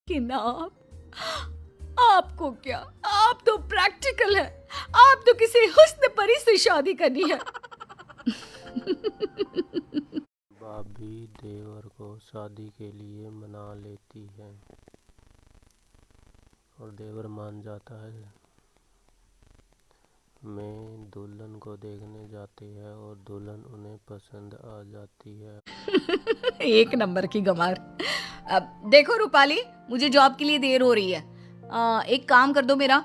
लेकिन आपको क्या, आप तो प्रैक्टिकल है, आप तो किसी हुस्न परी से शादी करनी है। भाभी देवर को शादी के लिए मना लेती है और देवर मान जाता है। में दुल्हन को देखने जाती है और दुल्हन उन्हें पसंद आ जाती है। एक नंबर की गंवार। अब देखो रूपाली, मुझे जॉब के लिए देर हो रही है। एक काम कर दो मेरा,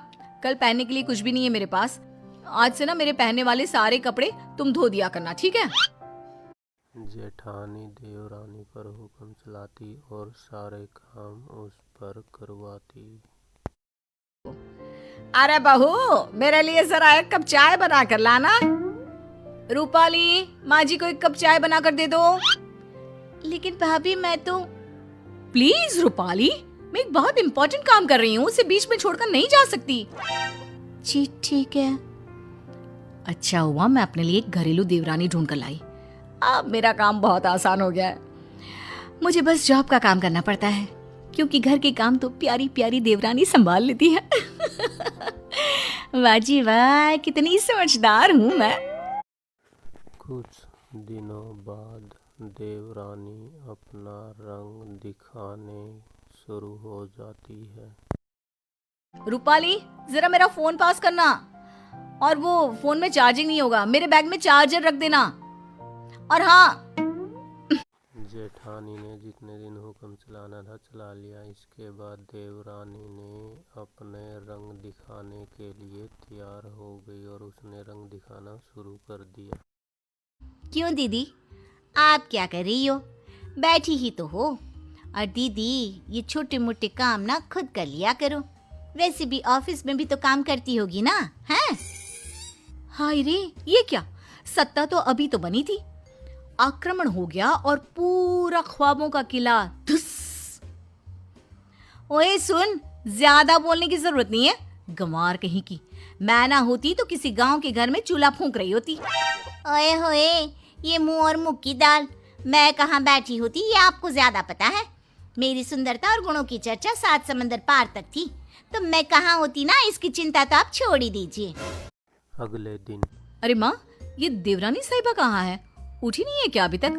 कल पहनने के लिए कुछ भी नहीं है मेरे पास। आज से ना मेरे पहनने वाले सारे कपड़े तुम धो दिया करना, ठीक है? जेठानी देवरानी पर हुक्म चलाती और सारे काम उस पर करवाती। अरे बहू, मेरे लिए जरा एक कप चाय बना कर लाना। रूपाली, माँ जी को एक कप चाय बना कर दे दो। लेकिन भाभी मैं तो। प्लीज रूपाली, मैं एक बहुत इंपॉर्टेंट काम कर रही हूँ, उसे बीच में छोड़कर नहीं जा सकती। जी ठीक है। अच्छा हुआ मैं अपने लिए एक घरेलू देवरानी ढूंढ कर लाई। अब मेरा काम बहुत आसान हो गया है। मुझे बस जॉब का काम करना पड़ता है, क्योंकि घर के काम तो प्यारी प्यारी देवरानी संभाल लेती है। वाह जी वाह, कितनी समझदार हूँ मैं। कुछ दिनों बाद देवरानी अपना रंग दिखाने शुरू हो जाती है। रूपाली, जरा मेरा फोन पास करना, और वो फोन में चार्जिंग नहीं होगा, मेरे बैग में चार्जर रख देना। और हाँ, जेठानी ने जितने दिन हुक्म चलाना था चला लिया। इसके बाद देवरानी ने अपने रंग दिखाने के लिए तैयार हो गई और उसने रंग दिखाना शुरू कर दिया। क्यों दीदी, आप क्या कर रही हो? बैठी ही तो हो। और दीदी, ये छोटे मोटे काम ना खुद कर लिया करो। वैसे भी ऑफिस में भी तो काम करती होगी ना, हैं? हाय रे, ये क्या, सत्ता तो अभी तो बनी थी, आक्रमण हो गया और पूरा ख्वाबों का किला धुस। ओए सुन, ज्यादा बोलने की जरूरत नहीं है, गंवार कहीं की। मैं ना होती तो किसी गांव के घर में चूल्हा फूंक रही होती। ओए होए, ये मुंह और मुख की दाल। मैं कहाँ बैठी होती ये आपको ज्यादा पता है। मेरी सुंदरता और गुणों की चर्चा 7 समंदर पार तक थी, तो मैं कहाँ होती ना, इसकी चिंता तो आप छोड़ ही दीजिए। अगले दिन। अरे माँ, ये देवरानी साहिबा कहाँ है? उठी नहीं है क्या अभी तक?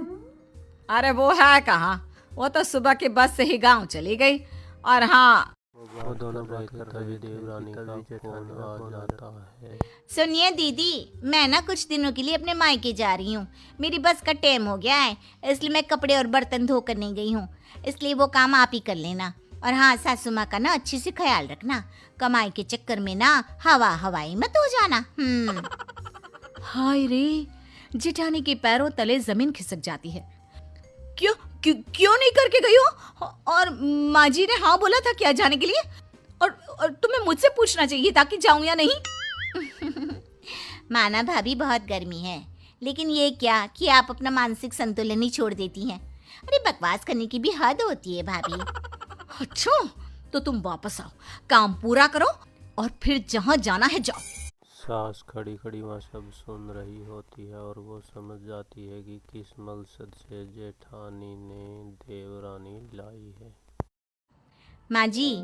अरे वो है कहाँ, वो तो सुबह के बस से ही गांव चली गई। और हाँ, वो दोनों बात कर तभी देवरानी का फोन आ जाता है। सुनिए दीदी, मैं ना कुछ दिनों के लिए अपने मायके जा रही हूँ। मेरी बस का टाइम हो गया है, इसलिए मैं कपड़े और बर्तन धो कर नहीं गई हूँ। इसलिए वो काम आप ही कर लेना। और हाँ, सासू माँ का ना अच्छे से ख्याल रखना। कमाई के चक्कर में ना हवाई मत हो जाना। हाय रे, जेठानी के पैरों तले जमीन खिसक जाती है। क्यों क्यों क्यों नहीं करके गई हो? और माँ जी ने हाँ बोला था क्या जाने के लिए? और तुम्हें मुझसे पूछना चाहिए था कि जाऊं या नहीं। माना भाभी, बहुत गर्मी है, लेकिन ये क्या कि आप अपना मानसिक संतुलन ही छोड़ देती हैं। अरे बकवास करने की भी हद होती है भाभी। अच्छा, तो तुम वापस आओ, काम पूरा करो और फिर जहाँ जाना है जाओ। सास खड़ी खड़ी वहाँ सब सुन रही होती है और वो समझ जाती है कि किस मकसद से जेठानी ने देवरानी लाई है। माँ जी,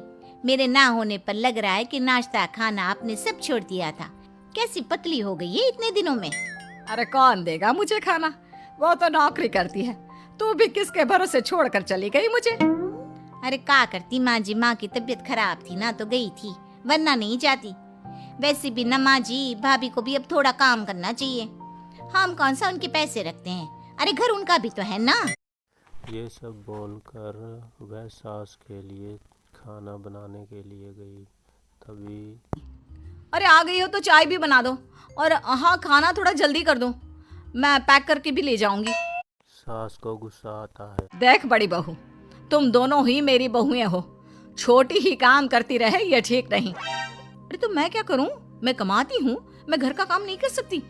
मेरे ना होने पर लग रहा है कि नाश्ता खाना आपने सब छोड़ दिया था। कैसी पतली हो गई है इतने दिनों में। अरे कौन देगा मुझे खाना, वो तो नौकरी करती है। तू भी किसके भरोसे छोड़कर चली गई मुझे? अरे क्या करती माँ जी, माँ की तबीयत खराब थी ना तो गई थी, वरना नहीं जाती। वैसे भी ना माँ जी, भाभी को भी अब थोड़ा काम करना चाहिए। हम कौन सा उनके पैसे रखते हैं, अरे घर उनका भी तो है ना। ये सब बोलकर वह सास के लिए खाना बनाने के लिए गई। तभी अरे आ गई हो तो चाय भी बना दो, और हाँ, खाना थोड़ा जल्दी कर दो, मैं पैक करके भी ले जाऊंगी। सास को गुस्सा आता है। देख बड़ी बहू, तुम दोनों ही मेरी बहुएं हो, छोटी ही काम करती रहे ये ठीक नहीं। अरे तो मैं क्या करूं, मैं कमाती हूँ, मैं घर का काम नहीं कर सकती?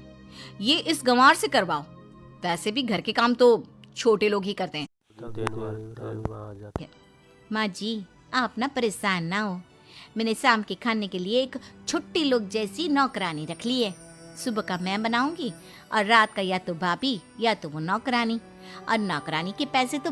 ये इस गंवार से करवाओ। वैसे भी घर के काम तो छोटे लोग ही करते हैं। माँ जी, आप ना परेशान ना हो। मैंने शाम के खाने के लिए एक छुट्टी लोग जैसी नौकरानी रख ली है। सुबह का मैं बनाऊंगी और रात का या तो भाभी या तो वो नौकरानी। और नौकरानी के पैसे तो